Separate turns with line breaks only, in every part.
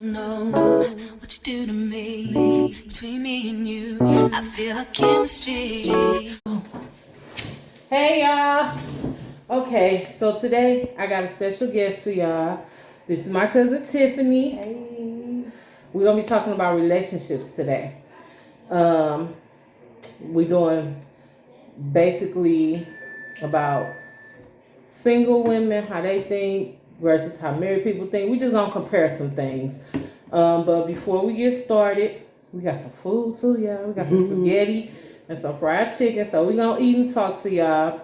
No, what you do to me, between me and you, I feel a chemistry.
Hey y'all. Okay, so today I got a special guest for y'all. This is my cousin Tiffany.
Hey.
We're gonna be talking about relationships today. We're doing basically about single women, how they think versus how married people think. We just gonna compare some things. But before we get started, we got some food too, y'all. We got some spaghetti and some fried chicken. So we gonna eat and talk to y'all.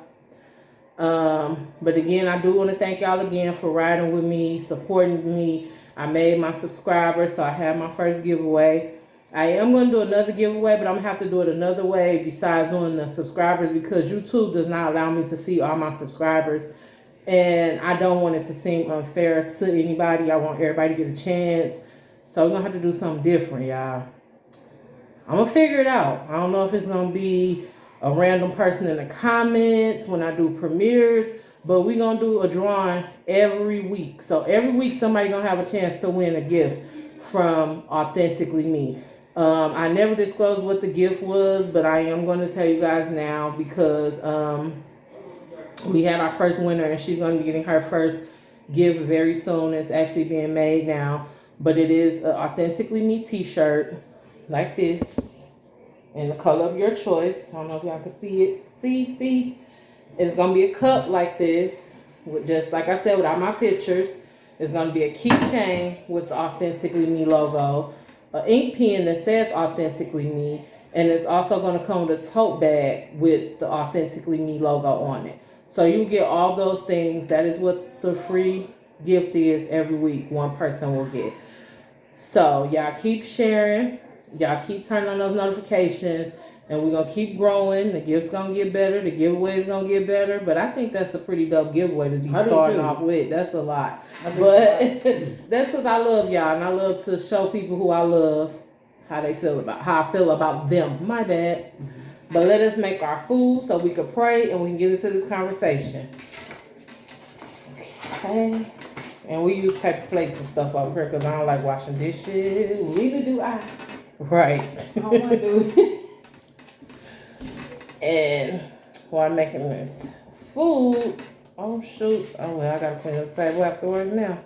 But again, I do want to thank y'all again for riding with me, supporting me. I made my subscribers, so I had my first giveaway. I am going to do another giveaway, but I'm going to have to do it another way besides doing the subscribers because YouTube does not allow me to see all my subscribers. And I don't want it to seem unfair to anybody. I want everybody to get a chance. So we're going to have to do something different, y'all. I'm going to figure it out. I don't know if it's going to be a random person in the comments when I do premieres, but we're going to do a drawing every week. So every week somebody going to have a chance to win a gift from Authentically Me. I never disclosed what the gift was, but I am going to tell you guys now because we had our first winner and she's going to be getting her first gift very soon. It's actually being made now, but it is an Authentically Me t-shirt like this in the color of your choice. I don't know if y'all can see it. See? It's going to be a cup like this with just, like I said, without my pictures. It's going to be a keychain with the Authentically Me logo, an ink pen that says Authentically Me, and it's also going to come with a tote bag with the Authentically Me logo on it. So you get all those things. That is what the free gift is every week. One person will get. So y'all keep sharing. Y'all keep turning on those notifications. And we're going to keep growing. The gift's going to get better. The giveaway is going to get better. But I think that's a pretty dope giveaway to be starting off with. That's a lot. But that's because I love y'all. And I love to show people who I love how I feel about them. My bad. But let us make our food so we can pray and we can get into this conversation. Okay. And we use paper plates and stuff over here because I don't like washing dishes.
Neither do I.
Right.
I don't want to do it.
And while I'm making this food, oh shoot, oh well, I gotta clean up the table afterwards now.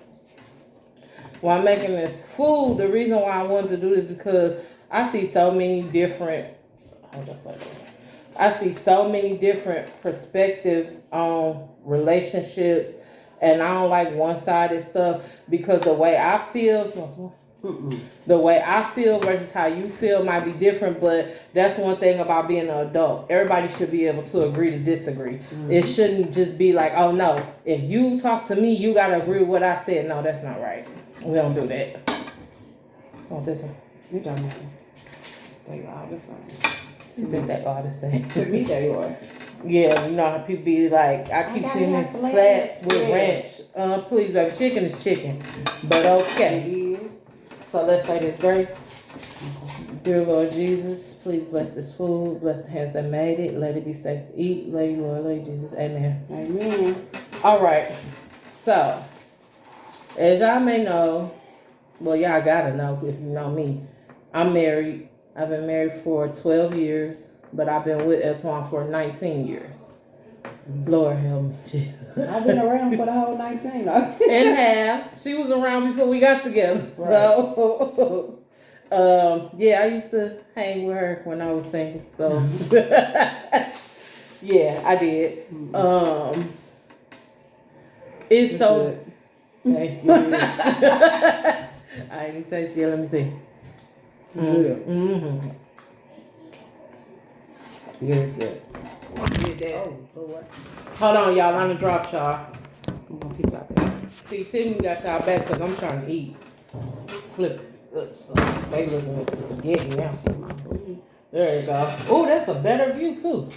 While I'm making this food, the reason why I wanted to do this because I see so many different, perspectives on relationships, and I don't like one-sided stuff because the way I feel. The way I feel versus how you feel might be different, but that's one thing about being an adult. Everybody should be able to agree to disagree. It shouldn't just be like, oh no, if you talk to me, you gotta agree with what I said. No, that's not right. We don't do that. Oh, this one.
You don't know. They are the same.
You think that hardest thing?
To me, they are.
Yeah, you know how people be like, I keep seeing these flats with ranch. Please, baby, chicken is chicken. But okay.
It is.
So let's say this grace. Dear Lord Jesus, please bless this food. Bless the hands that made it. Let it be safe to eat. Lady, Lord, Lady Jesus. Amen.
Amen.
All right. So, as y'all may know, well, y'all gotta know if you know me. I'm married. I've been married for 12 years, but I've been with Antoine for 19 years. Lord help me, Jesus.
I've been around for the whole 19.
And half. She was around before we got together. Right. So, yeah, I used to hang with her when I was single. So, yeah, I did. It's so. Good. Thank you. I ain't taste it. Let me see. Mm-hmm.
Yeah, it's good.
Hold on, y'all. I'm gonna drop y'all.
I'm gonna keep out there.
See, Tiffany got y'all back because I'm trying to eat. Flip it. So they looking at this spaghetti now. There you go. Oh, that's a better view too.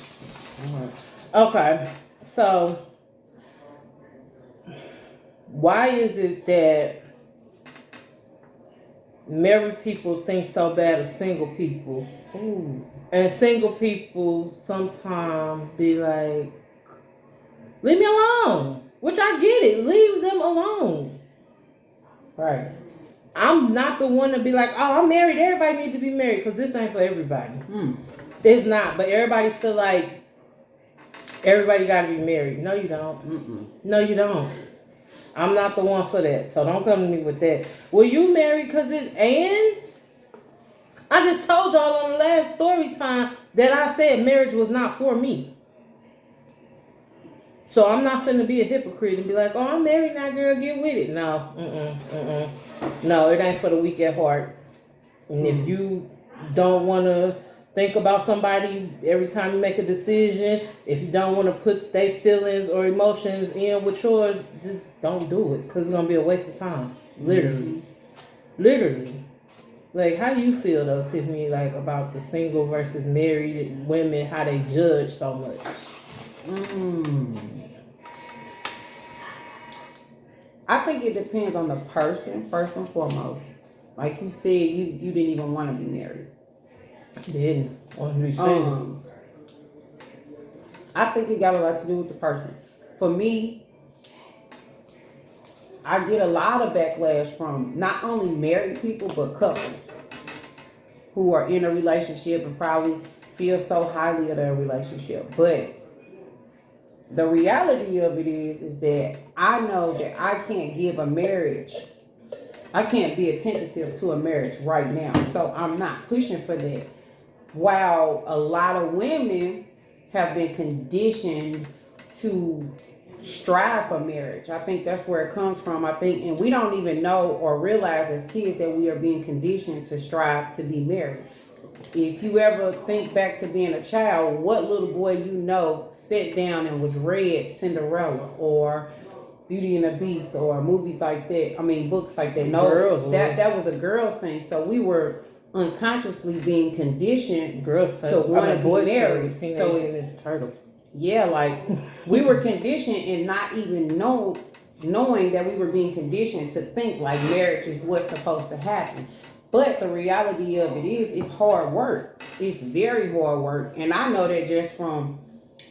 Okay, so why is it that married people think so bad of single people?
Ooh.
And single people sometimes be like, leave me alone. Which I get it. Leave them alone. Right. I'm not the one to be like, oh, I'm married. Everybody need to be married, because this ain't for everybody. It's not. But everybody feel like everybody got to be married. No, you don't. No, you don't. I'm not the one for that. So don't come to me with that. Were you married because it's and? I just told y'all on the last story time that I said marriage was not for me. So I'm not finna be a hypocrite and be like, oh, I'm married now, girl, get with it. No, no, it ain't for the weak at heart. And if you don't want to think about somebody every time you make a decision, if you don't want to put their feelings or emotions in with yours, just don't do it, because it's going to be a waste of time. Literally. Literally. Like, how do you feel, though, Tiffany, like, about the single versus married women, how they judge so much?
I think it depends on the person, first and foremost. Like you said, you didn't even want to be married.
Didn't want to be single.
I think it got a lot to do with the person. For me, I get a lot of backlash from not only married people, but couples who are in a relationship and probably feel so highly of their relationship. But the reality of it is that I know that I can't give a marriage. I can't be attentive to a marriage right now. So I'm not pushing for that. While a lot of women have been conditioned to strive for marriage. I think that's where it comes from. I think, and we don't even know or realize as kids that we are being conditioned to strive to be married. If you ever think back to being a child, what little boy you know sat down and was read Cinderella or Beauty and the Beast or movies like that? I mean, books like that. No, that was a girl's thing. So we were unconsciously being conditioned to want to be married. So Turtles. Yeah, like we were conditioned and not even knowing that we were being conditioned to think like marriage is what's supposed to happen. But the reality of it is, it's hard work. It's very hard work. And I know that just from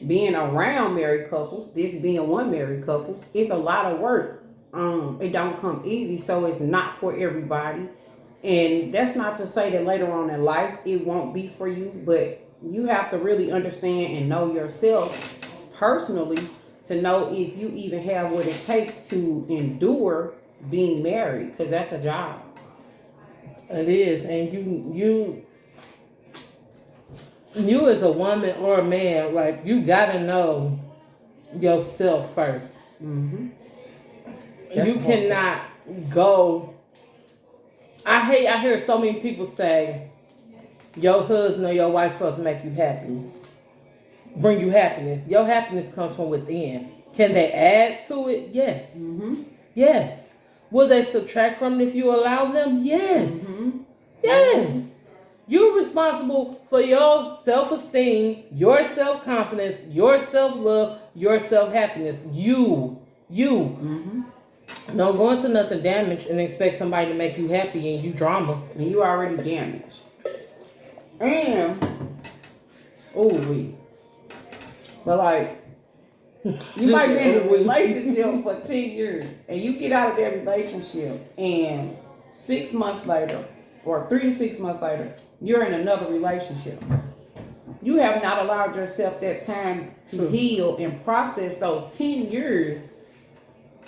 being around married couples, this being one married couple, it's a lot of work. It don't come easy, so it's not for everybody. And that's not to say that later on in life it won't be for you, but you have to really understand and know yourself personally to know if you even have what it takes to endure being married, because that's a job.
It is. And you as a woman or a man, like, you gotta know yourself first. You cannot go. I hear so many people say your husband or your wife's supposed to make you happiness, bring you happiness. Your happiness comes from within. Can they add to it? Yes. Yes. Will they subtract from it if you allow them? Yes. Yes. You're responsible for your self-esteem, your self-confidence, your self-love, your self-happiness. You. Don't go into nothing damaged and expect somebody to make you happy and you drama.
And you already damaged. And, but like, you might be in a relationship for 10 years and you get out of that relationship and 6 months later or 3 to 6 months later, you're in another relationship. You have not allowed yourself that time to heal and process those 10 years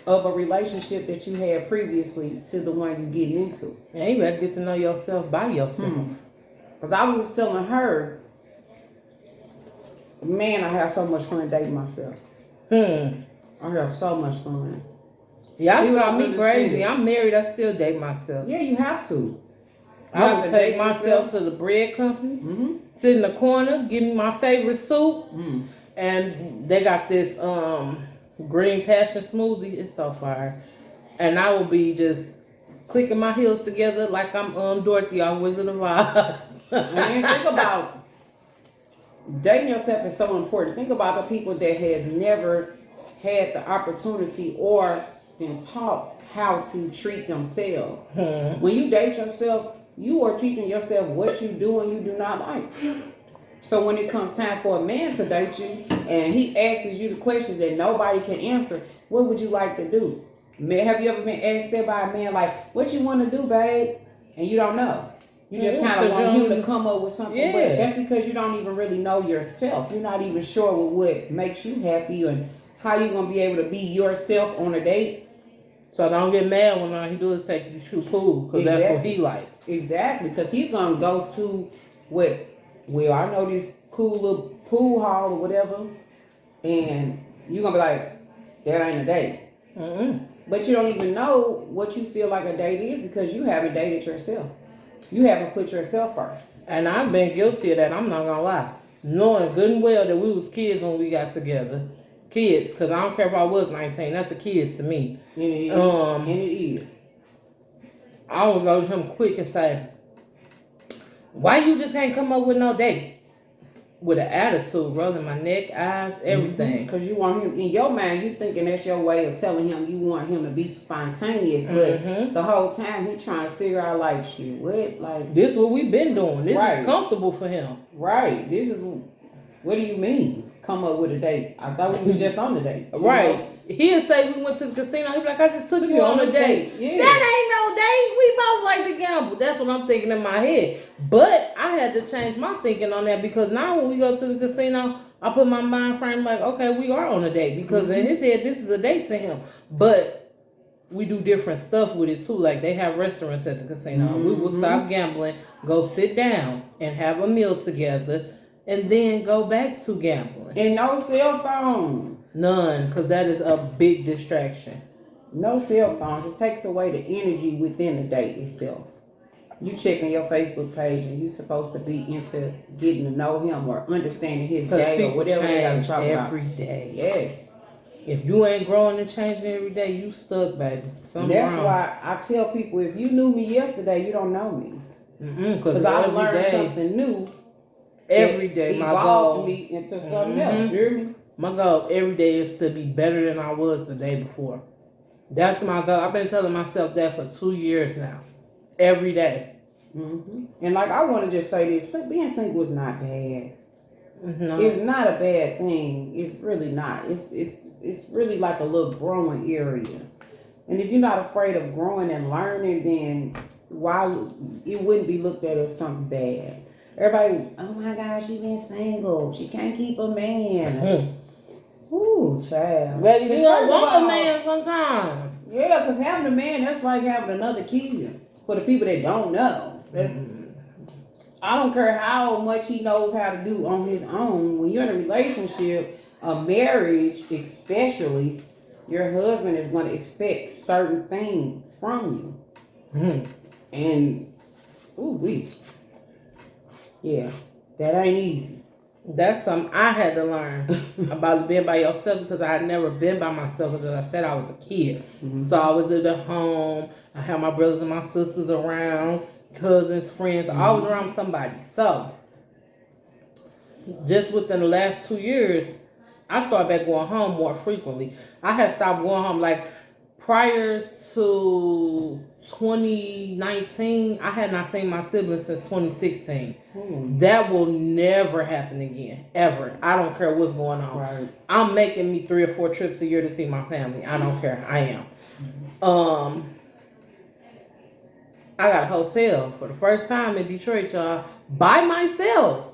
of a relationship that you had previously to the one you get into.
And you better get to know yourself by yourself.
Because I was telling her, man, I have so much fun dating myself. I have so much fun.
Y'all got me crazy. I'm married, I still date myself.
Yeah, you have to.
I would take myself to the bread company, sit in the corner, give me my favorite soup, and they got this green passion smoothie. It's so fire. And I will be just clicking my heels together like I'm Dorothy on Wizard of Oz.
And think about dating yourself is so important. Think about the people that has never had the opportunity or been taught how to treat themselves. When you date yourself, you are teaching yourself what you do and you do not like. So when it comes time for a man to date you and he asks you the questions that nobody can answer, what would you like to do? Have you ever been asked that by a man, like, what you want to do, babe? And you don't know. You just kind of want him to come up with something, but that's because you don't even really know yourself. You're not even sure what makes you happy and how you're going to be able to be yourself on a date.
So don't get mad when all he do is take you to pool, because that's what he like.
Exactly, because he's going to go to I know this cool little pool hall or whatever, and you're going to be like, that ain't a date.
Mm-mm.
But you don't even know what you feel like a date is because you haven't dated yourself. You haven't put yourself first.
And I've been guilty of that, I'm not gonna lie. Knowing good and well that we was kids when we got together. Kids, because I don't care if I was 19, that's a kid to me.
And it is. And it is.
I would go to him quick and say, why you just can't come up with no date? With an attitude, rolling my neck, eyes, everything.
Because you want him, in your mind, you thinking that's your way of telling him you want him to be spontaneous. But the whole time he trying to figure out, like, shit, what? Like,
this what we been doing. This is comfortable for him.
Right. This is, what do you mean? Come up with a date. I thought we was just on the date.
Right. Know? He'll say we went to the casino. He'll be like, I just took you on a date. Yeah. That ain't no date. We both like to gamble. That's what I'm thinking in my head. But I had to change my thinking on that because now when we go to the casino, I put my mind frame like, okay, we are on a date. Because in his head, this is a date to him. But we do different stuff with it too. Like they have restaurants at the casino. We will stop gambling, go sit down and have a meal together, and then go back to gambling.
And no cell phones.
None, because that is a big distraction.
No cell phones. It takes away the energy within the date itself. You checking your Facebook page and you supposed to be into getting to know him or understanding his day or whatever they have to talk about.
Every day.
Yes.
If you ain't growing and changing every day, you stuck, baby.
That's why I tell people, if you knew me yesterday, you don't know me. Because I learned something new.
Every day, my goal.
Me into something else. You hear me?
My goal every day is to be better than I was the day before. That's my goal. I've been telling myself that for 2 years now. Every day.
And like, I want to just say this. Being single is not bad.
No.
It's not a bad thing. It's really not. It's really like a little growing area. And if you're not afraid of growing and learning, then why it wouldn't be looked at as something bad. Everybody, oh my gosh, she been single. She can't keep a man. Ooh, child.
Well, you don't want a man sometimes.
Yeah, because having a man, that's like having another kid. For the people that don't know. I don't care how much he knows how to do on his own. When you're in a relationship, a marriage especially, your husband is going to expect certain things from you. And, yeah, that ain't easy.
That's something I had to learn about being by yourself because I had never been by myself because I said I was a kid. So I was at the home. I had my brothers and my sisters around, cousins, friends, always around somebody. So just within the last 2 years, I started back going home more frequently. I had stopped going home like prior to 2019, I had not seen my siblings since 2016. That will never happen again, ever. I don't care what's going on.
Right.
I'm making me 3 or 4 trips a year to see my family. I don't care. I am. I got a hotel for the first time in Detroit, y'all, by myself.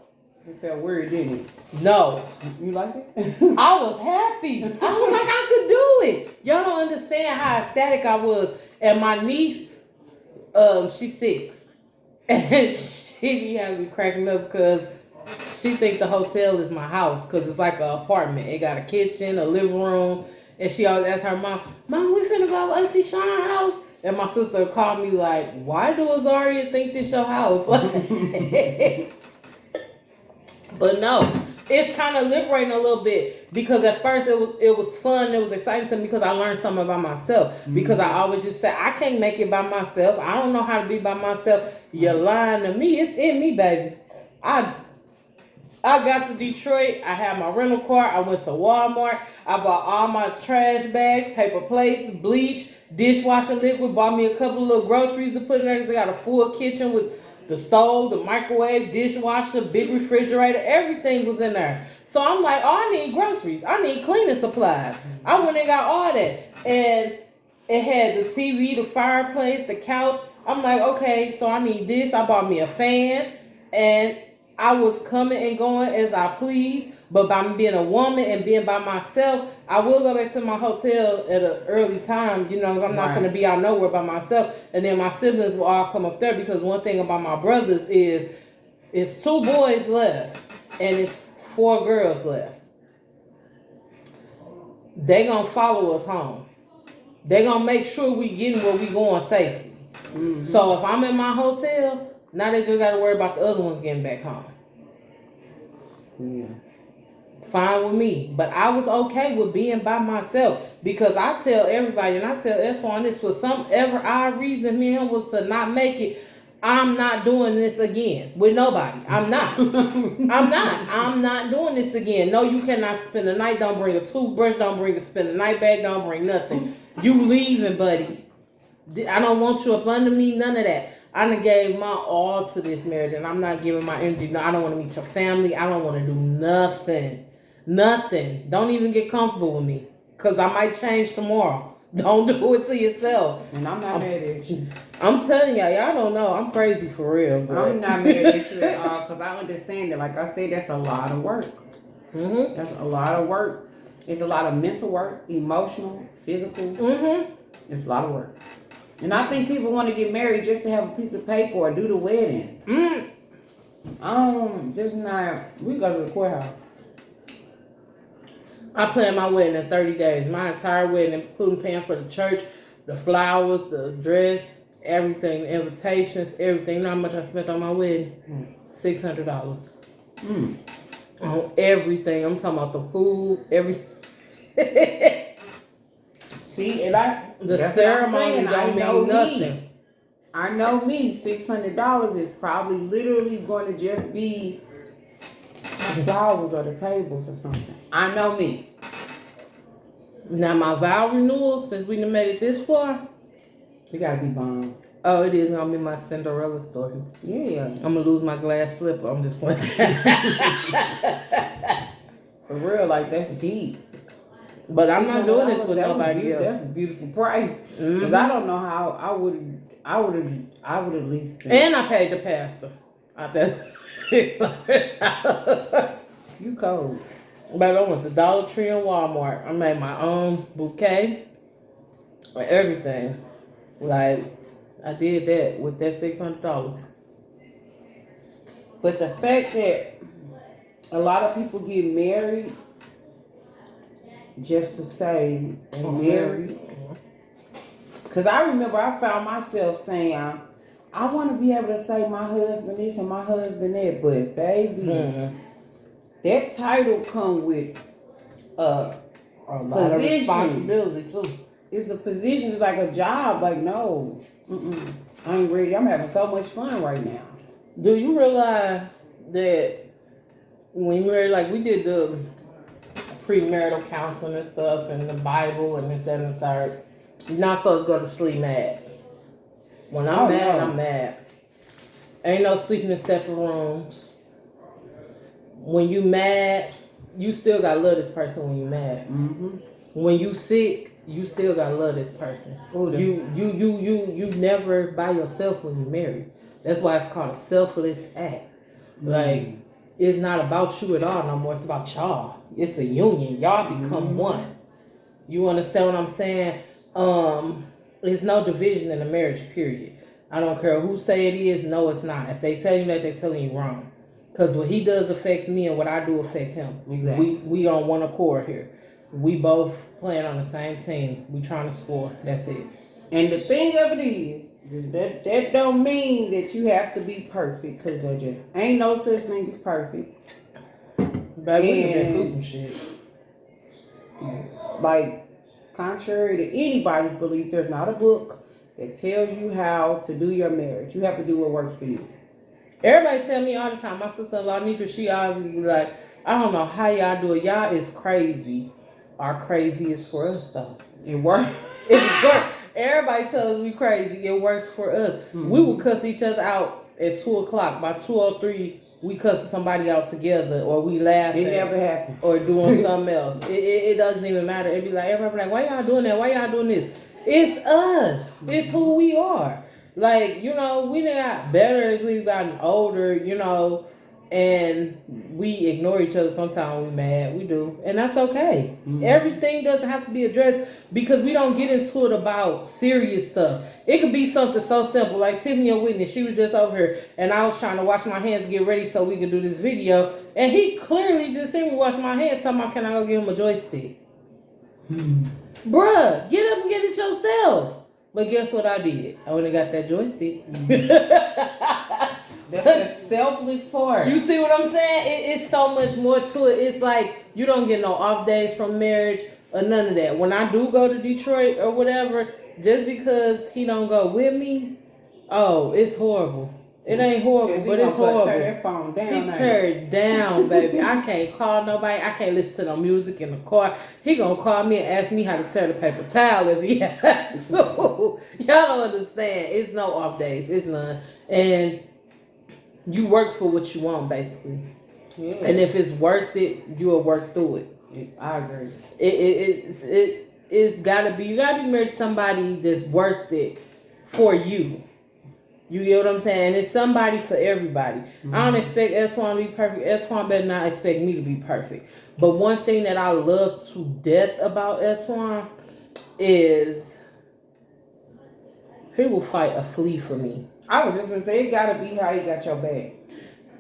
It felt weird, didn't it?
No.
You like it?
I was happy. I was like, I could do it. Y'all don't understand how ecstatic I was. And my niece, she's 6. And she be having me cracking up because she thinks the hotel is my house because it's like an apartment. It got a kitchen, a living room. And she always asks her mom, we finna go to Auntie Sean's house? And my sister called me like, why do Azaria think this your house? But no, it's kind of liberating a little bit because at first it was fun, it was exciting to me because I learned something about myself. Because I always just say I can't make it by myself. I don't know how to be by myself. You're lying to me. It's in me, baby. I got to Detroit. I had my rental car. I went to Walmart. I bought all my trash bags, paper plates, bleach, dishwasher liquid. Bought me a couple of little groceries to put in there. They got a full kitchen with the stove, the microwave, dishwasher, big refrigerator, everything was in there. So I'm like, I need groceries. I need cleaning supplies. I went and got all that. And It had the TV, the fireplace, the couch. I'm like, okay, so I need this. I bought me a fan, and I was coming and going as I pleased. But by me being a woman and being by myself, I will go back to my hotel at an early time. You know, 'cause I'm not going to be out nowhere by myself. And then my siblings will all come up there because one thing about my brothers is it's 2 boys left and it's 4 girls left. They gonna follow us home. They gonna make sure we getting where we going safely. Mm-hmm. So if I'm in my hotel, now they just gotta worry about the other ones getting back home.
Yeah.
Fine with me. But I was okay with being by myself because I tell everybody, and I tell Antoine this, for some ever odd reason, me and him was to not make it. I'm not doing this again with nobody. I'm not. I'm not doing this again. No, you cannot spend the night. Don't bring a toothbrush. Don't bring a spend the night bag. Don't bring nothing. You leaving, buddy. I don't want you up under me. None of that. I done gave my all to this marriage, and I'm not giving my energy. No, I don't want to meet your family. I don't want to do nothing. Nothing. Don't even get comfortable with me, because I might change tomorrow. Don't do it to yourself.
And I'm not mad at you.
I'm telling y'all don't know. I'm crazy for real. But
I'm not mad at you at all because I understand that. Like I said, that's a lot of work. Mm-hmm. That's a lot of work. It's a lot of mental work, emotional, physical. Mm-hmm. It's a lot of work. And I think people want to get married just to have a piece of paper or do the wedding. Just not. We go to the courthouse.
I planned my wedding in 30 days. My entire wedding, including paying for the church, the flowers, the dress, everything, the invitations, everything. You know how much I spent on my wedding? $600. On everything. I'm talking about the food, everything.
See, and
the ceremony don't mean nothing.
I know me. $600 is probably literally going to just be the flowers or the tables or something. I know me.
Now my vow renewal, since we done made it this far,
we gotta be bomb.
Oh, it is gonna be my Cinderella story.
Yeah.
I'm gonna lose my glass slipper. I'm just playing.
For real, like that's deep.
But I'm not doing this with nobody else.
That's a beautiful price. Because I don't know how I would at least spend.
And I paid the pastor. I bet.
You cold.
But I went to Dollar Tree and Walmart. I made my own bouquet. Everything. Like, I did that with that $600.
But the fact that a lot of people get married just to say they're married. Because I remember I found myself saying, I want to be able to say my husband this and my husband that. But baby, that title come with a lot of responsibility too. It's a position. It's like a job. Like, no. I ain't ready. I'm having so much fun right now.
Do you realize that when you married, like we did the premarital counseling and stuff and the Bible and this, that, and the third, you're not supposed to go to sleep mad. When I'm mad, I'm mad. Ain't no sleeping in separate rooms. When you mad, you still gotta love this person when you mad. When you sick, you still gotta love this person. Ooh, you never by yourself when you married. That's why it's called a selfless act. Like, it's not about you at all no more. It's about y'all. It's a union. Y'all become one. You understand what I'm saying? There's no division in a marriage, period. I don't care who say it is. No, it's not. If they tell you that, they're telling you wrong. Because what he does affects me and what I do affects him. Exactly. We on one accord here. We both playing on the same team. We trying to score. That's it.
And the thing of it is, that don't mean that you have to be perfect, because there just ain't no such thing as perfect.
Baby, we have been through some shit.
Like, contrary to anybody's belief, there's not a book that tells you how to do your marriage. You have to do what works for you.
Everybody tell me all the time. My sister-in-law, Nitra, she always be like, I don't know how y'all do it. Y'all is crazy. Our crazy is for us, though.
It works.
It works. Everybody tells me crazy. It works for us. We would cuss each other out at 2 o'clock. By 2:03, we cuss somebody out together, or we laugh.
It never happened.
Or doing something else. It doesn't even matter. It'd be like, everybody be like, why y'all doing that? Why y'all doing this? It's us. It's who we are. Like, you know, we done got better as we've gotten older, you know, and we ignore each other sometimes when we mad. We do. And that's okay. Everything doesn't have to be addressed because we don't get into it about serious stuff. It could be something so simple. Like Tiffany or Whitney, she was just over here and I was trying to wash my hands to get ready so we could do this video. And he clearly just seen me wash my hands talking about, can I go get him a joystick? Bruh, get up and get it yourself. But guess what I did? I only got that joystick.
That's the selfless part.
You see what I'm saying? It's so much more to it. It's like you don't get no off days from marriage or none of that. When I do go to Detroit or whatever, just because he don't go with me, oh, it's horrible. It ain't horrible, but it's horrible.
Turn that phone down.
He turned down, baby. I can't call nobody. I can't listen to no music in the car. He gonna call me and ask me how to tear the paper towel if he has to. Y'all don't understand. It's no off days. It's none. And you work for what you want, basically. Yeah. And if it's worth it, you'll work through it.
I agree.
It's gotta be. You gotta be married to somebody that's worth it for you. You get what I'm saying? It's somebody for everybody. I don't expect Antoine to be perfect. Antoine better not expect me to be perfect. But one thing that I love to death about Antoine is he will fight a flea for me.
I was just gonna say, it gotta be how he got your back.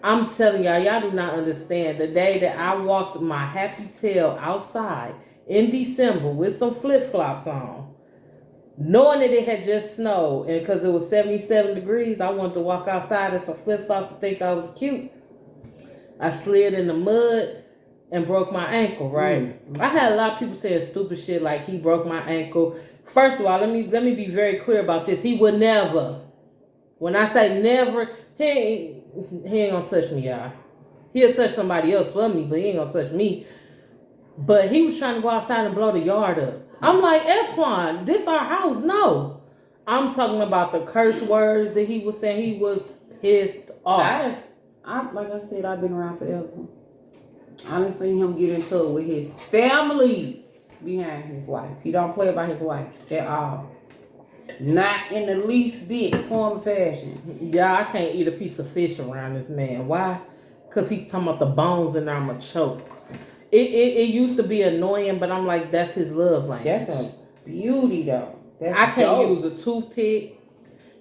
I'm telling y'all do not understand. The day that I walked my happy tail outside in December with some flip-flops on, knowing that it had just snowed, and because it was 77 degrees, I wanted to walk outside in some flip-flops to think I was cute. I slid in the mud and broke my ankle, right? I had a lot of people saying stupid shit like he broke my ankle. First of all, let me be very clear about this. He would never. When I say never, he ain't gonna touch me, y'all. He'll touch somebody else for me, but he ain't gonna touch me. But he was trying to go outside and blow the yard up. I'm like, Antoine, this our house. No. I'm talking about the curse words that he was saying. He was pissed off.
Like I said, I've been around forever. I done seen him get into it with his family behind his wife. He don't play about his wife at all. Not in the least bit form fashion.
Yeah, I can't eat a piece of fish around this man. Why? Because he talking about the bones and I'm a choke. It used to be annoying, but I'm like, that's his love language.
That's a beauty, though.
I can't use a toothpick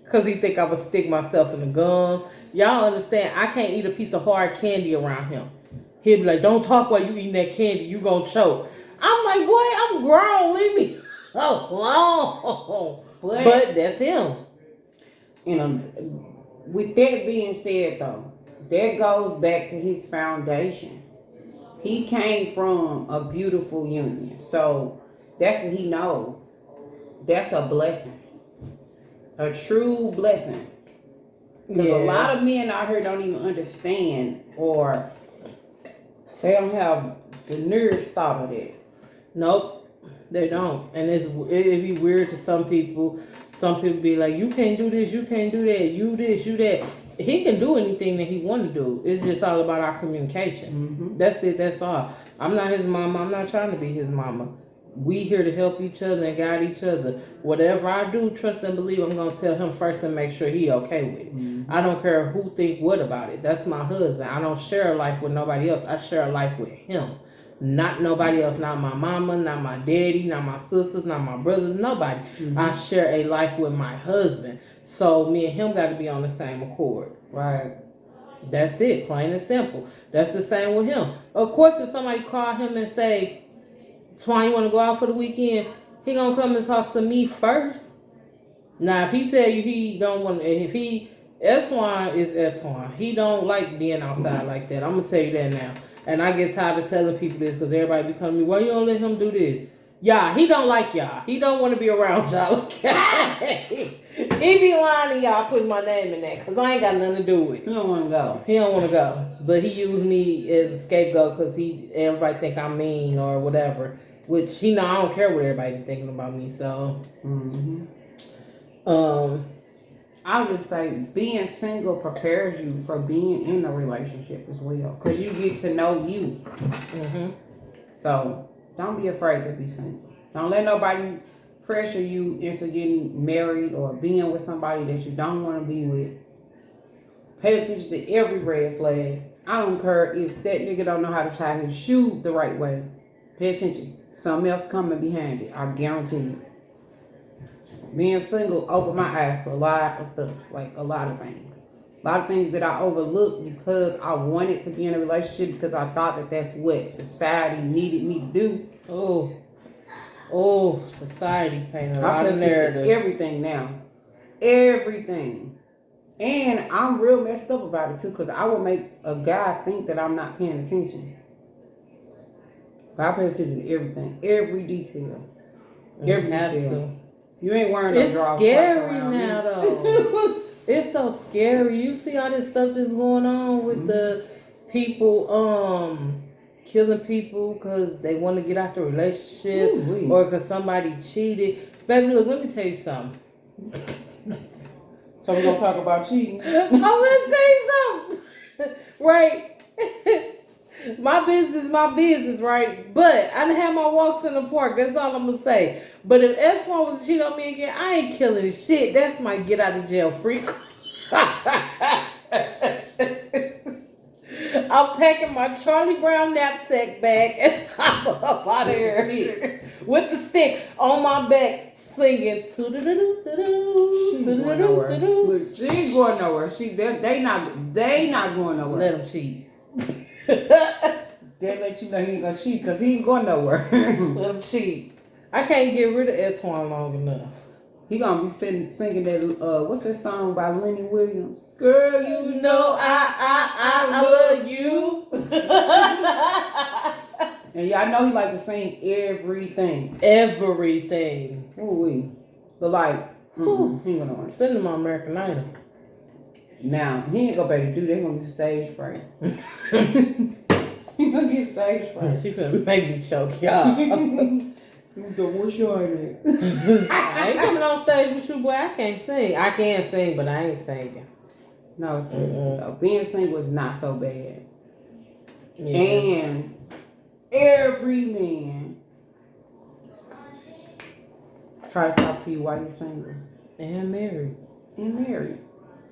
because he think I would stick myself in the gum. Y'all understand? I can't eat a piece of hard candy around him. He'll be like, don't talk while you eating that candy. You gonna choke. I'm like, boy, I'm grown. Leave me alone. But that's him.
You know, with that being said, though, that goes back to his foundation. He came from a beautiful union. So that's what he knows. That's a blessing. A true blessing. Because a lot of men out here don't even understand, or they don't have the nearest thought of that.
Nope, they don't. And it'd be weird to some people. Some people be like, you can't do this, you can't do that, you this, you that. He can do anything that he want to do. It's just all about our communication. That's it. That's all. I'm not his mama. I'm not trying to be his mama. We here to help each other and guide each other. Whatever I do, trust and believe, I'm going to tell him first and make sure he okay with it. I don't care who think what about it. That's my husband. I don't share a life with nobody else. I share a life with him. Not nobody else. Not my mama, not my daddy, not my sisters, not my brothers, nobody. I share a life with my husband. So me and him got to be on the same accord.
Right.
That's it. Plain and simple. That's the same with him. Of course, if somebody call him and say, Twan, you want to go out for the weekend? He going to come and talk to me first. Now, if he tell you he don't want to, Antoine is Antoine. He don't like being outside like that. I'm going to tell you that now. And I get tired of telling people this because everybody be coming to me, why you don't let him do this? Y'all, he don't like y'all. He don't want to be around y'all. Okay? He be lying to y'all putting my name in that because I ain't got nothing to do with it.
He don't want to go.
He don't want to go. But he used me as a scapegoat because everybody think I'm mean or whatever. Which, I don't care what everybody thinking about me. So,
I would say being single prepares you for being in a relationship as well. Because you get to know you. So, don't be afraid to be single. Don't let nobody pressure you into getting married or being with somebody that you don't want to be with. Pay attention to every red flag. I don't care if that nigga don't know how to tie his shoe the right way. Pay attention. Something else coming behind it. I guarantee you. Being single opened my eyes to a lot of stuff. Like a lot of things. A lot of things that I overlooked because I wanted to be in a relationship because I thought that that's what society needed me to do.
Oh, society painted a lot of narratives.
Everything now. Everything. And I'm real messed up about it too because I would make a guy think that I'm not paying attention. But I pay attention to everything. Every detail. Every detail. You ain't wearing no drawers.
It's scary now though. It's so scary. You see all this stuff that's going on with the people killing people because they want to get out the relationship or because somebody cheated. Baby, look, let me tell you something.
So we're going to talk about cheating.
I'm going to say something. Right? My business is my business, right? But I done had my walks in the park. That's all I'm going to say. But if S1 was to cheat on me again, I ain't killing shit. That's my get out of jail free. I'm packing my Charlie Brown knapsack bag and I'm up out of here with the stick on my back, singing.
She ain't going nowhere. Look, she ain't going nowhere. They not going nowhere.
Let them cheat.
They let you know he ain't gonna cheat because he ain't going nowhere.
Let him cheat. I can't get rid of Antoine long enough.
He gonna be singing that what's that song by Lenny Williams? Girl, you know I love you. And y'all know he like to sing everything.
Everything.
Ooh, but like, he ain't gonna
send him on American Idol.
Now he ain't gonna be able to do that. He gonna get stage fright. He gonna get stage fright.
She finna make me choke, y'all.
What's your name?
I ain't coming on stage with you, boy. I can't sing. I can sing, but I ain't singing.
No, seriously though. Being single is not so bad.
Yeah.
And every man try to talk to you while you're single.
And married.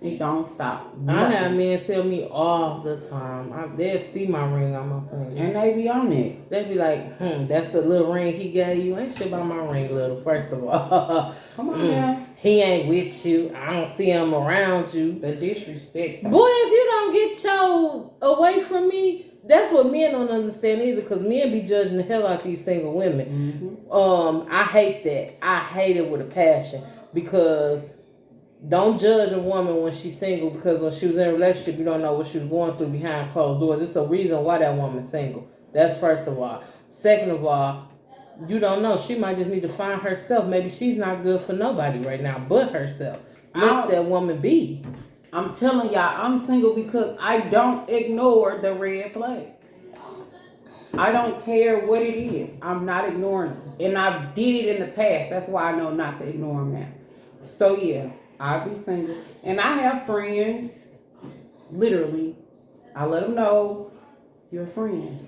It don't stop.
I have men tell me all the time. They'll see my ring on my finger.
And they be on it.
They be like, that's the little ring he gave you. Ain't shit about my ring, little, first of all.
Come on now.
He ain't with you. I don't see him around you.
The disrespect.
Boy, if you don't get your away from me, that's what men don't understand either, because men be judging the hell out these single women. I hate that. I hate it with a passion, because don't judge a woman when she's single, because when she was in a relationship, you don't know what she was going through behind closed doors. It's a reason why that woman's single. That's first of all. Second of all, you don't know. She might just need to find herself. Maybe she's not good for nobody right now but herself. Let that woman be.
I'm telling y'all, I'm single because I don't ignore the red flags. I don't care what it is. I'm not ignoring them. And I did it in the past. That's why I know not to ignore them now. So yeah, I'll be single. And I have friends, literally, I let them know you're a friend.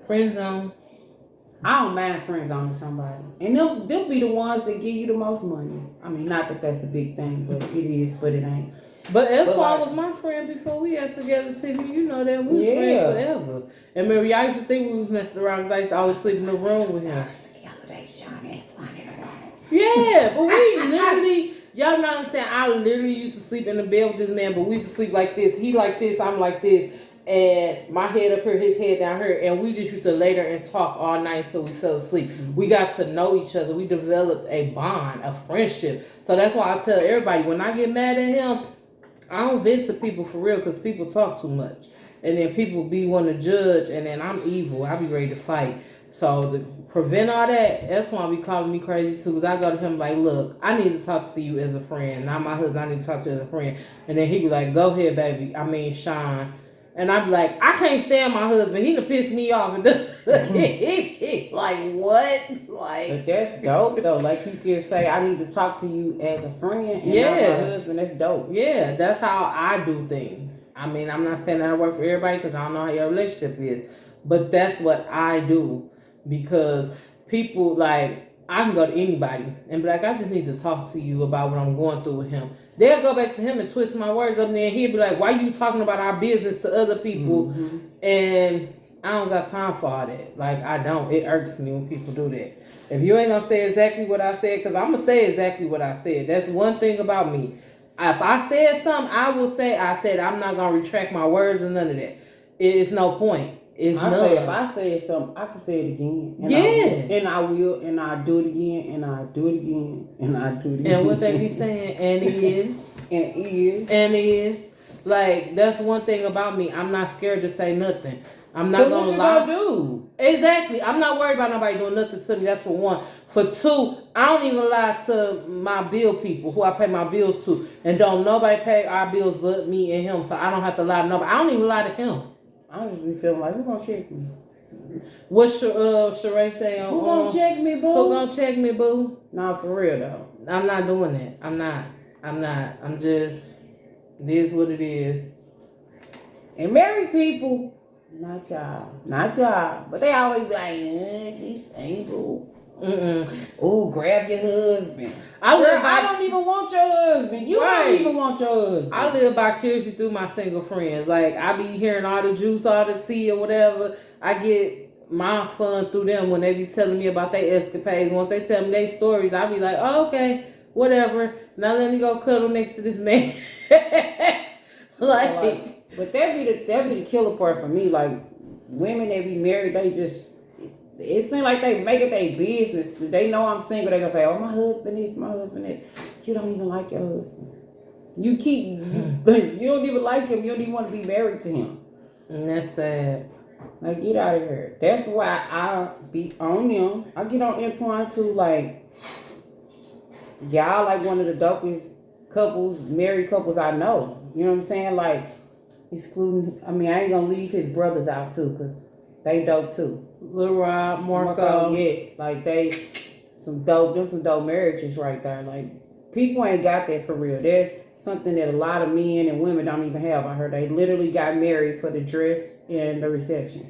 Friend zone.
I don't mind friends on somebody. And they'll be the ones that give you the most money. I mean, not that that's a big thing, but it is, but it ain't.
But F1 was my friend before we got together, Tiffany. You know that. We was friends forever. And remember, I used to think we was messing around because I used to always sleep in the room with him. Yeah, but we literally, y'all don't understand, I literally used to sleep in the bed with this man, but we used to sleep like this. He like this, I'm like this. And my head up here, his head down here, and we just used to lay there and talk all night until we fell asleep. We got to know each other. We developed a bond, a friendship. So that's why I tell everybody, when I get mad at him, I don't vent to people for real, because people talk too much. And then people be wanting to judge, and then I'm evil. I be ready to fight. So to prevent all that, that's why I be calling me crazy too, because I go to him like, look, I need to talk to you as a friend. Not my husband, I need to talk to you as a friend. And then he be like, go ahead, baby. I mean, Sean. And I be like, I can't stand my husband. He done pissed me off. And like, what? Like,
but that's dope, though. Like, you can say, I need to talk to you as a friend and not my husband. That's dope.
Yeah, that's how I do things. I mean, I'm not saying that I work for everybody, because I don't know how your relationship is. But that's what I do. Because people, like, I can go to anybody and be like, I just need to talk to you about what I'm going through with him. They'll go back to him and twist my words up there, and he'll be like, why you talking about our business to other people?
Mm-hmm.
And I don't got time for all that. Like, I don't. It irks me when people do that. If you ain't gonna say exactly what I said, because I'm gonna say exactly what I said. That's one thing about me. If I said something, I will say I said. I'm not gonna retract my words or none of that. It's no point. It's
I
none.
say if I said something, I can say it again. And I will, and I do it again, and I do it again, and I do it again.
And what they be saying, and it is.
And it is.
And it is. Like, that's one thing about me. I'm not scared to say nothing. I'm not gonna lie.
What you gonna do?
Exactly. I'm not worried about nobody doing nothing to me. That's for one. For two, I don't even lie to my bill people who I pay my bills to. And don't nobody pay our bills but me and him. So I don't have to lie to nobody. I don't even lie to him.
I just be feeling like, who gonna check me?
What's Sheree say on
who gonna check me, boo?
Who gonna check me, boo?
Nah, for real though.
I'm not doing that. I'm not. I'm just, it is what it is.
And married people, not y'all. But they always be like, she's single. Oh, grab your husband. I don't even want your husband. You don't even want your husband.
I live vicariously through my single friends. Like, I be hearing all the juice, all the tea or whatever. I get my fun through them when they be telling me about their escapades. Once they tell me their stories, I be like, oh, okay, whatever. Now let me go cuddle next to this man.
But that be the killer part for me. Like, women that be married, they just, it seems like they make it their business. They know I'm single. They gonna say, "Oh, my husband is, my husband is." You don't even like your husband. You don't even like him. You don't even want to be married to him.
And that's sad.
Like, get out of here. That's why I be on them. I get on Entwine too. Like, y'all like one of the dopest couples, married couples I know. You know what I'm saying? Like, excluding. I mean, I ain't gonna leave his brothers out too, cause they dope too.
Lil Rob, Marco.
Yes, like they some dope marriages right there. Like, people ain't got that for real. That's something that a lot of men and women don't even have. I heard they literally got married for the dress and the reception.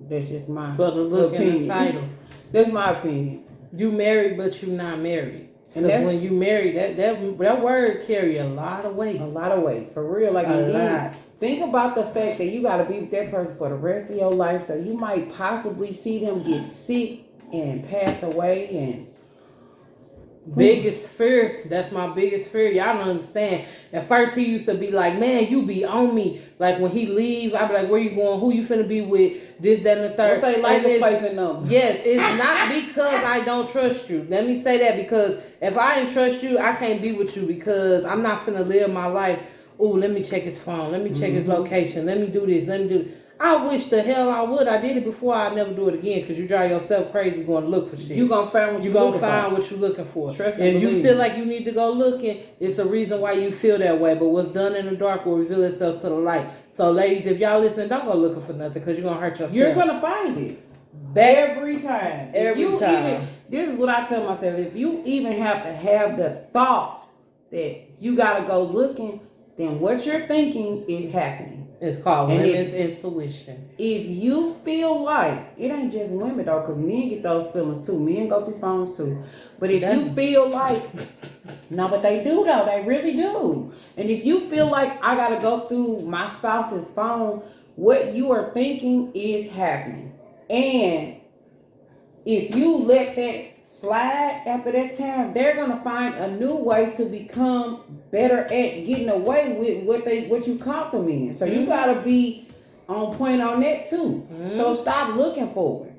That's just my
for the look
opinion.
and the title.
That's my opinion.
You married, but you not married.
And
that's when you married, that word carry a lot of weight.
A lot of weight, for real. Like, indeed. Think about the fact that you got to be with that person for the rest of your life, so you might possibly see them get sick and pass away. And
biggest fear, that's my biggest fear. Y'all don't understand. At first he used to be like, man, you be on me. Like, when he leave, I be like, where you going? Who you finna be with? This, that, and the third.
What's they license plate and numbers?
Yes, it's not because I don't trust you. Let me say that, because if I didn't trust you, I can't be with you, because I'm not finna live my life. Oh, let me check his phone. Let me check his location. Let me do this. Let me do this. I wish the hell I would. I did it before. I'd never do it again, because you drive yourself crazy going to look for shit.
You gonna find what
you gonna find what you're looking for.
Trust me.
If you feel like you need to go looking, it's a reason why you feel that way. But what's done in the dark will reveal itself to the light. So, ladies, if y'all listen, don't go looking for nothing, because you're gonna hurt yourself.
You're gonna find it every time.
Every time.
This is what I tell myself. If you even have to have the thought that you gotta go looking, then what you're thinking is happening.
It's called women's intuition.
If you feel like, it ain't just women though, because men get those feelings too. Men go through phones too. But if you feel like, no, but they do though. They really do. And if you feel like I got to go through my spouse's phone, what you are thinking is happening. And if you let that slide after that time, they're gonna find a new way to become better at getting away with what you caught them in. So you gotta be on point on that too. So stop looking for it.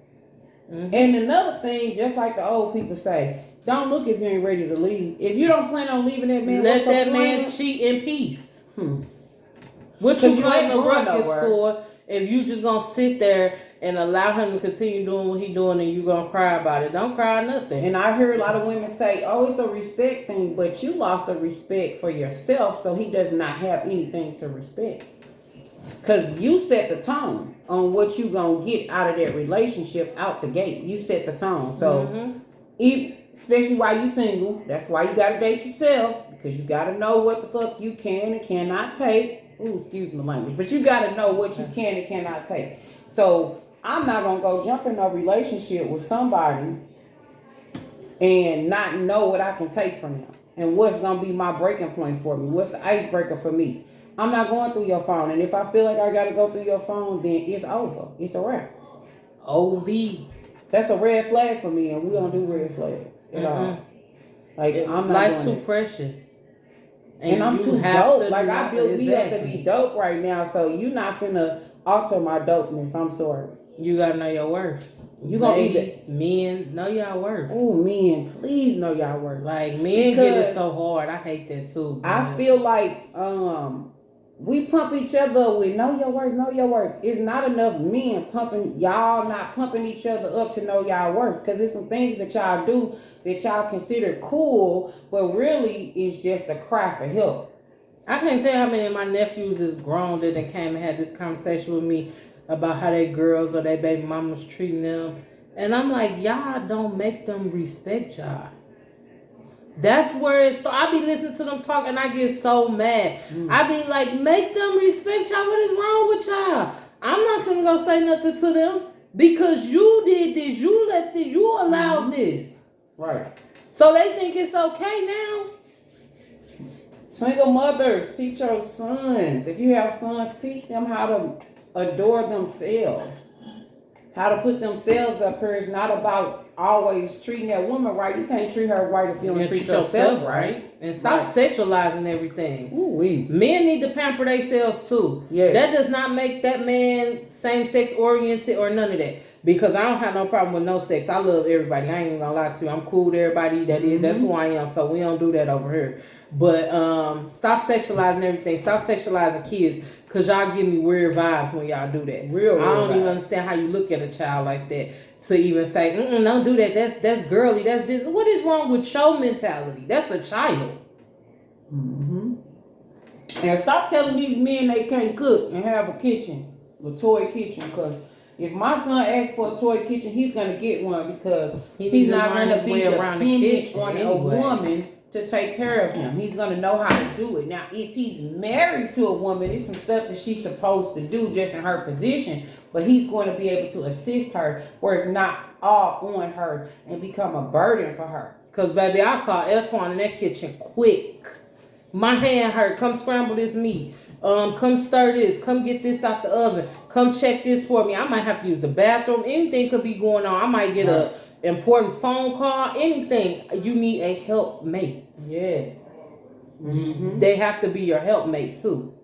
And another thing, just like the old people say, don't look if you ain't ready to leave. If you don't plan on leaving that man,
let that man cheat in peace. What you going to ruckus for if you just gonna sit there and allow him to continue doing what he's doing, and you gonna cry about it? Don't cry nothing.
And I heard a lot of women say, oh, it's a respect thing, but you lost the respect for yourself, so he does not have anything to respect. Because you set the tone on what you gonna get out of that relationship out the gate. You set the tone. So, especially while you single, that's why you gotta date yourself, because you gotta know what the fuck you can and cannot take. Ooh, excuse my language. But you gotta know what you can and cannot take. So, I'm not gonna go jump in a relationship with somebody and not know what I can take from them and what's gonna be my breaking point for me. What's the icebreaker for me? I'm not going through your phone, and if I feel like I gotta go through your phone, then it's over. It's a wrap.
OV.
That's a red flag for me, and we don't do red flags at all. Like I'm not
Life
doing
too
it.
precious.
And I'm too dope. Like I built me up to be dope right now, so you not finna alter my dopeness. I'm sorry.
You gotta know your worth.
You gonna
Ladies, men, know y'all worth.
Oh, men, please know y'all worth.
Like men get it so hard. I hate that too. Man.
I feel like we pump each other up with know your worth, know your worth. It's not enough men pumping y'all, not pumping each other up to know y'all worth. Because there's some things that y'all do that y'all consider cool, but really it's just a cry for help.
I can't tell how many of my nephews is grown that they came and had this conversation with me about how their girls or their baby mamas treating them. And I'm like, y'all don't make them respect y'all. That's where it starts. I be listening to them talk and I get so mad. I be like, make them respect y'all. What is wrong with y'all? I'm not gonna go say nothing to them because you did this. You let this. You allowed this.
Right.
So they think it's okay now.
Single mothers, teach your sons. If you have sons, teach them how to adore themselves. How to put themselves up here. It's not about always treating that woman right. You can't treat her right if you don't treat yourself right.
And stop sexualizing everything.
Ooh-wee.
Men need to pamper themselves too.
Yes.
That does not make that man same-sex oriented or none of that. Because I don't have no problem with no sex. I love everybody. I ain't even gonna lie to you. I'm cool with everybody. That's who I am. So we don't do that over here. But stop sexualizing everything. Stop sexualizing kids. Cause y'all give me weird vibes when y'all do that.
Real
I don't
vibes.
even understand how you look at a child like that. To even say, don't do that. That's girly. That's this. What is wrong with show mentality? That's a child.
Mm-hmm. And stop telling these men they can't cook and have a kitchen, a toy kitchen. Because if my son asks for a toy kitchen, he's gonna get one because he's not gonna be dependent on a woman to take care of him. He's gonna know how to do it. Now, if he's married to a woman, it's some stuff that she's supposed to do just in her position. But he's going to be able to assist her where it's not all on her and become a burden for her.
Cause baby, I call Eltwan in that kitchen quick. My hand hurt. Come scramble this meat. Come stir this. Come get this out the oven. Come check this for me. I might have to use the bathroom. Anything could be going on. I might get a important phone call. Anything. You need a helpmate.
Yes. Mm-hmm.
They have to be your helpmate too.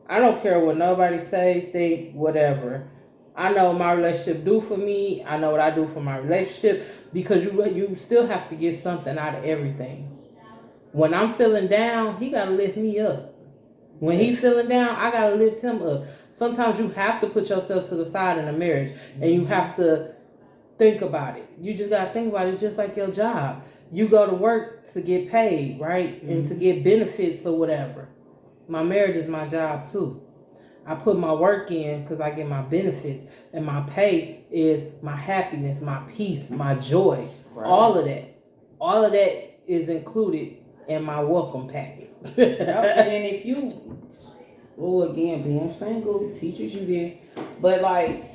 I don't care what nobody say, think, whatever. I know what my relationship do for me. I know what I do for my relationship because you still have to get something out of everything. When I'm feeling down, he gotta lift me up. When he's feeling down, I gotta lift him up. Sometimes you have to put yourself to the side in a marriage and you have to think about it. You just gotta think about it. It's just like your job. You go to work to get paid, right? And to get benefits or whatever. My marriage is my job too. I put my work in because I get my benefits, and my pay is my happiness, my peace, my joy. Right. All of that is included in my welcome packet.
And if you, again, being single teaches you this, but like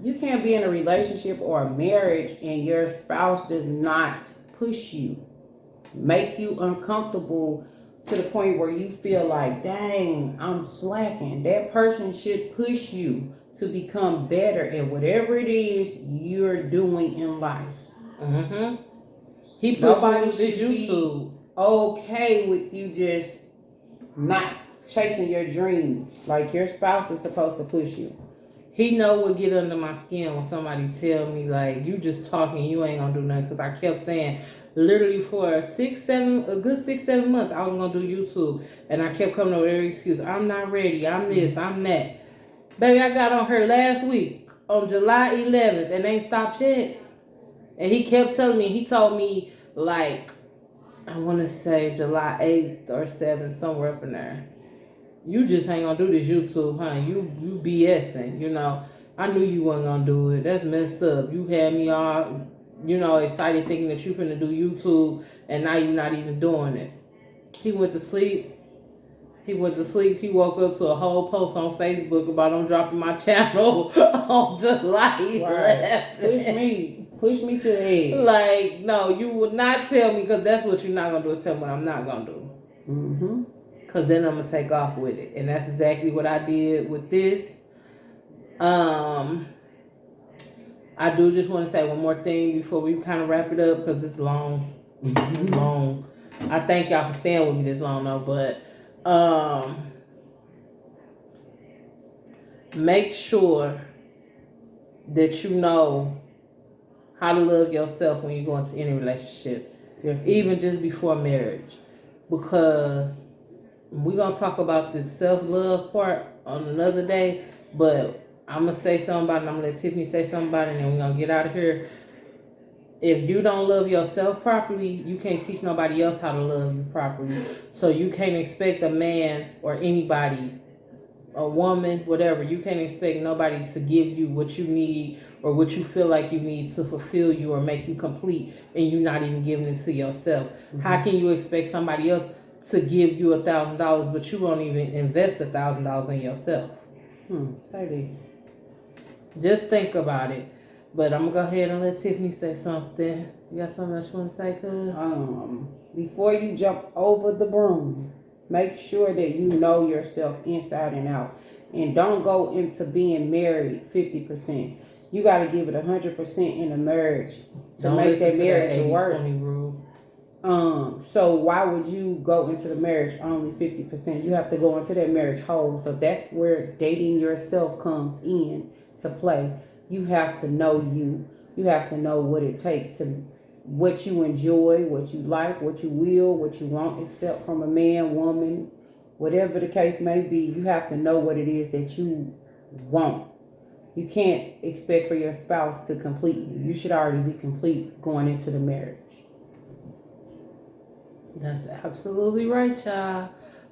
you can't be in a relationship or a marriage and your spouse does not push you, make you uncomfortable to the point where you feel like, dang, I'm slacking. That person should push you to become better at whatever it is you're doing in life.
Mm-hmm. He
Nobody should be okay with you just not chasing your dreams. Like your spouse is supposed to push you.
He know what get under my skin when somebody tell me like, you just talking, you ain't gonna do nothing. Because I kept saying, literally for a good 6-7 months, I was gonna do YouTube, and I kept coming up with every excuse. I'm not ready. I'm this. I'm that. Baby, I got on her last week on July 11th, and ain't stopped yet. And he kept telling me. He told me like, I want to say July 8th or 7th, somewhere up in there. You just ain't gonna do this YouTube, huh? You BSing. You know, I knew you wasn't gonna do it. That's messed up. You had me all, excited thinking that you finna do YouTube, and now you're not even doing it. He went to sleep. He woke up to a whole post on Facebook about him dropping my channel on July 11th.
Right. Push me. Push me to the edge.
Like, no, you will not tell me, because that's what you're not going to do, is tell me what I'm not going to do.
Mm-hmm.
Because then I'm going to take off with it. And that's exactly what I did with this. I do just want to say one more thing before we kind of wrap it up, because it's long. It's long. I thank y'all for staying with me this long, though. But make sure that you know how to love yourself when you go into any relationship, even just before marriage, because we're gonna talk about this self-love part on another day. But I'm gonna say something about it, and I'm gonna let Tiffany say something about it, and then we're gonna get out of here. If you don't love yourself properly, you can't teach nobody else how to love you properly. So you can't expect a man or anybody, a woman, whatever, you can't expect nobody to give you what you need or what you feel like you need to fulfill you or make you complete, and you're not even giving it to yourself. Mm-hmm. How can you expect somebody else to give you $1,000 but you won't even invest $1,000 in yourself?
Say that.
Just think about it. But I'm gonna go ahead and let Tiffany say something. You got something else you want to say, cuz?
Before you jump over the broom, make sure that you know yourself inside and out. And don't go into being married 50%. You got to give it 100% in a marriage to make that marriage work. So why would you go into the marriage only 50%? You have to go into that marriage whole. So that's where dating yourself comes in to play. You have to know you. You have to know what it takes to, what you enjoy, what you like, what you will, what you won't accept from a man, woman, whatever the case may be. You have to know what it is that you want. You can't expect for your spouse to complete you. You should already be complete going into the marriage.
That's absolutely right, y'all.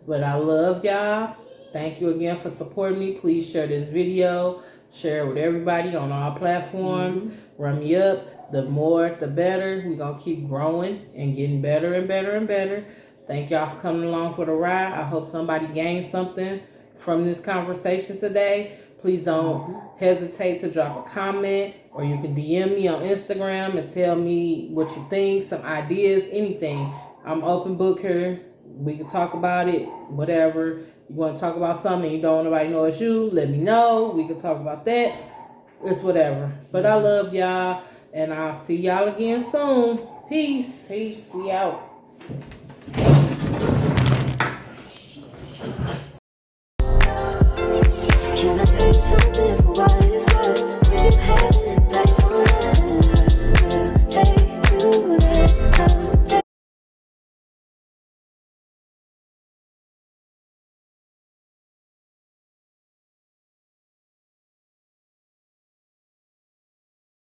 But I love y'all. Thank you again for supporting me. Please share this video. Share it with everybody on all platforms. Run me up. The more, the better. We're going to keep growing and getting better and better and better. Thank y'all for coming along for the ride. I hope somebody gained something from this conversation today. Please don't hesitate to drop a comment, or you can DM me on Instagram and tell me what you think, some ideas, anything. I'm open book here. We can talk about it, whatever. You want to talk about something you don't want nobody to know it's you, let me know. We can talk about that. It's whatever. But I love y'all, and I'll see y'all again soon. Peace.
Peace. We out.